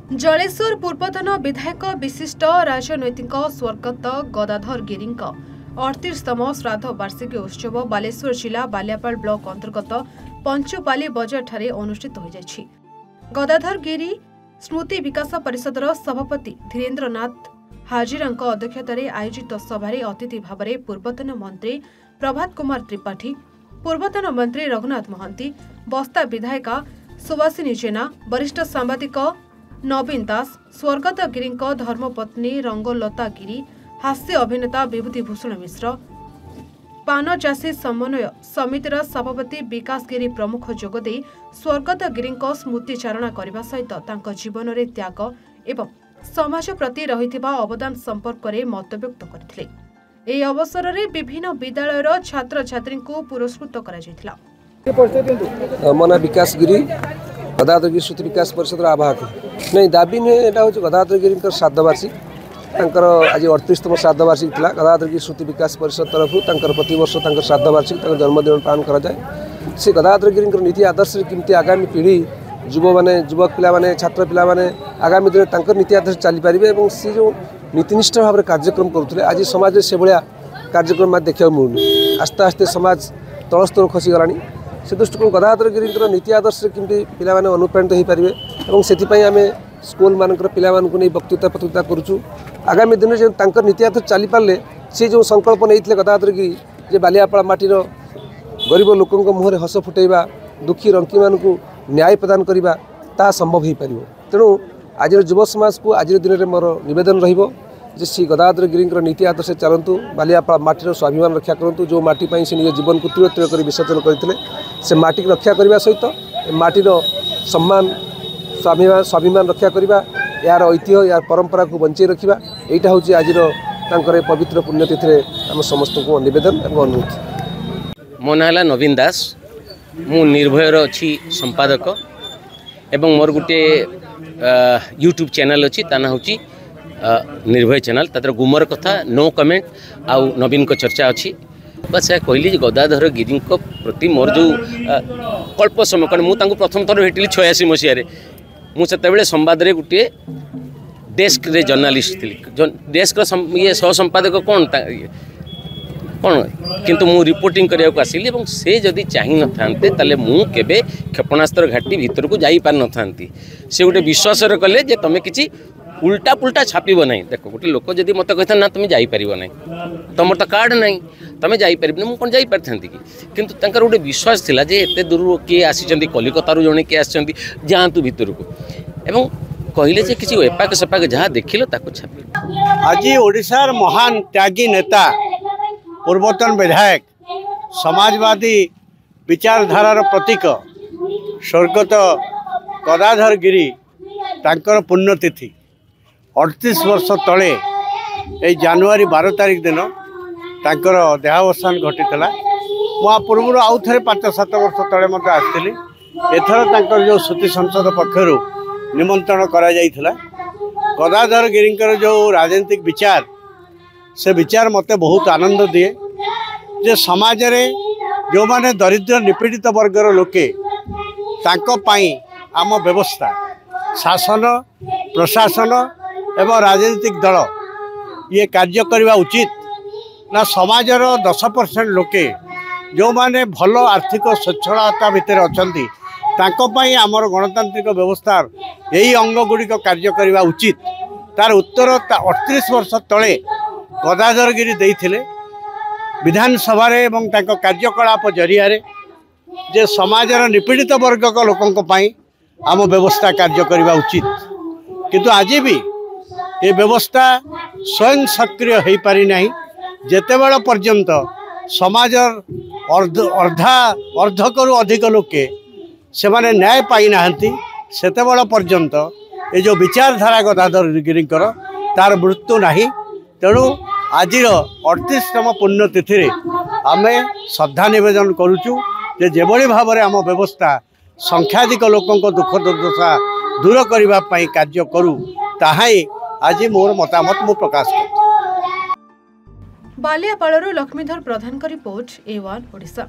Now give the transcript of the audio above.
जलेश्वर पूर्वतन विधायक विशिष्ट राजनैतिक स्वर्गत गदाधर गिरी 38तम श्राद्ध वार्षिकी उत्सव बालेश्वर जिला बालियापाल ब्लॉक अंतर्गत पंचुपाली बजार अनुष्ठित हो जायछि। गदाधर गिरी स्मृति विकास परिषदर सभापति धीरेन्द्रनाथ हाजिरा अध्यक्षतार आयोजित सभारे अतिथि भाव में पूर्वतन मंत्री प्रभात कुमार त्रिपाठी, पूर्वतन मंत्री रघुनाथ महंती, बस्ता विधायिका सुभाषिनी जेना, वरिष्ठ सांबादिक नवीन दास, स्वर्गत गिरी धर्मपत्नी रंगलता गिरी, हास्य अभिनेता विभूति भूषण मिश्र, पान चाषी समन्वय समितिर सभापति विकास गिरी प्रमुख जोगदे स्वर्गत गिरी स्मृतिचारणा करने सहित तांको जीवन में त्याग एवं समाज प्रति रहिथिबा अवदान संपर्क में मतव्यक्त करथिले। एही अवसर में विभिन्न विद्यालयर छात्र छात्री को पुरस्कृत करा जायथिला। मना विकास गिरी गदाधर गिरी स्मृति विकास परिषद आवाहक नहीं दाबी नुहे यहाँ हूँ गदाधर गिरी श्राद्ध वार्षिक आज 38तम श्राद्ध वार्षिक था। गदाधर गिरी स्मृति विकास परिषद तरफ प्रतिवर्ष श्राद्ध वार्षिक जन्मदिन पालन कराए। से गदाधर गिरी नीति आदर्श केमती आगामी पीढ़ी युवक पिला छात्र पिला आगामी दिन नीति आदर्श चली पारे और सी जो नीतिनिष्ठ भाव में कार्यक्रम करुले आज समाज से भाया कार्यक्रम देखा मिलूनी। आस्ते आस्ते समाज तल स्तर खसीगला से दृष्टिकोण गदाधर गिरी नीति आदर्श केमती पिला अनुप्राणित हो पारे और से आम स्कूल मानकर पिला नहीं वक्तृता प्रतियोगिता करुचु। आगामी दिन में जो नीति आदर्श चली पारे सी जो संकल्प नहीं गदाधर गिरी जे बालियापाल माटीर गरीब लोकों मुहर हस फुटेबा, दुखी रंकी मानू न्याय प्रदान करवा ता संभव हो पार। तेणु आज युव समाज को आज दिन में मोर निवेदन रही श्री गदाधर गिरी नीति आदर्श चलतु, बालियापाल माटीर स्वाभिमान रक्षा करूँ। जो माटी से निज जीवन को तीर तीर कर विसर्जन करते से माटी रक्षा करने सहित माटीर सम्मान स्वाभिमान रक्षा करवा, यार ऐतिह्य यार परंपरा को बंचाई रखा, यहाँ हूँ आज पवित्र पुण्यतिथि आम समस्त को निवेदन और अनुरोध। मो ना नवीन दास, मु निर्भयर अच्छी संपादक एवं मोर गोटे यूट्यूब चैनल अच्छी ता हूँ निर्भय चैनल। तार गुमर कथा नो कमेंट आउ नवीन को चर्चा अच्छी। बस यह कहली गदाधर गिरी प्रति मोर जो कल्प समय कारण मुझे प्रथम थर भेटली 86 मसीह मुझे संवाद गोटे डेस्क रे जर्नालीस्ट थी। डेस्क ये सह संपादक कौन कौन किंतु मु रिपोर्टिंग करने को आसिली और से जदि चाही न थांते ताले मु केबे क्षेपणास्त्र घाटी भीतर को जाई पार न थांती। से गोटे विश्वास कले जे तमे किछि उल्टा पुल्टा छापिब नहीं। देखो गोटे लोक जदि मत कहता ना तुम जाई परिबो नहीं, तुम तो कार्ड नहीं तुम जाई परिबो नहीं, मु कोन जाई पारथांती कि। किंतु तंकर गोटे विश्वास थिला जे एते दूर के आसीचंदी, कलिकतारू जणे के आसीचंदी, जांतु भीतर को एवं कहले जे किछि एपाक सेपाक जहाँ देखिलो ताको छापि। आज ओडिशार महान त्यागी नेता पूर्वतन विधायक समाजवादी विचारधारार प्रतीक स्वर्गत गदाधर गिरी तांकर पुण्यतिथि 38 वर्ष तले ये जनवरी 12 तारिख दिन तांकर देहावसान घटीला। मुझे पूर्व आउ थे 5-7 वर्ष तले मत आसती। एथर तांकर जो श्रुति संसद पक्षर निमंत्रण करा जाइथिला। गदाधर गिरी जो राजनीतिक विचार से विचार मत बहुत आनंद दिए जे समाज रे जो माने दरिद्र निपीड़ित वर्गर लोके तांको पाई आम व्यवस्था शासन प्रशासन एवं राजनीतिक दल ये कार्य करने उचित ना। समाजर 10% लोके जो माने भल आर्थिक स्वच्छलता भितर अच्छा तांको पाई आमर गणतांत्रिक व्यवस्था यही अंग गुड़िक कार्य करने उचित। तार उत्तर 38 वर्ष तले गदाधर गिरी देइथिले विधानसभा एवं तांको कार्यकलाप जरिया जे समाजर निपीड़ित वर्ग लोकों पाई आम व्यवस्था कार्य करने उचित। किंतु आज भी ये व्यवस्था स्वयं सक्रिय हो पारि नहीं। जेते बेला पर्यंत समाजर अर्धकरू अधिक लोके से माने न्याय पाई नाहंती सेते बेला पर्यंत ये जो विचारधारा गदाधर गिरी तार मृत्यु नहीं। तेणु आज 38तम पुण्यतिथि आम श्रद्धा निवेदन करुचु जे भली भाव में आम व्यवस्था संख्याधिक लोकों दुख दुर्दशा दूर करने कार्य करूँ ताहाई आज मोर मतामत मु प्रकाश कर। बालियापालरू लक्ष्मीधर प्रधान का रिपोर्ट A1 ओडिशा।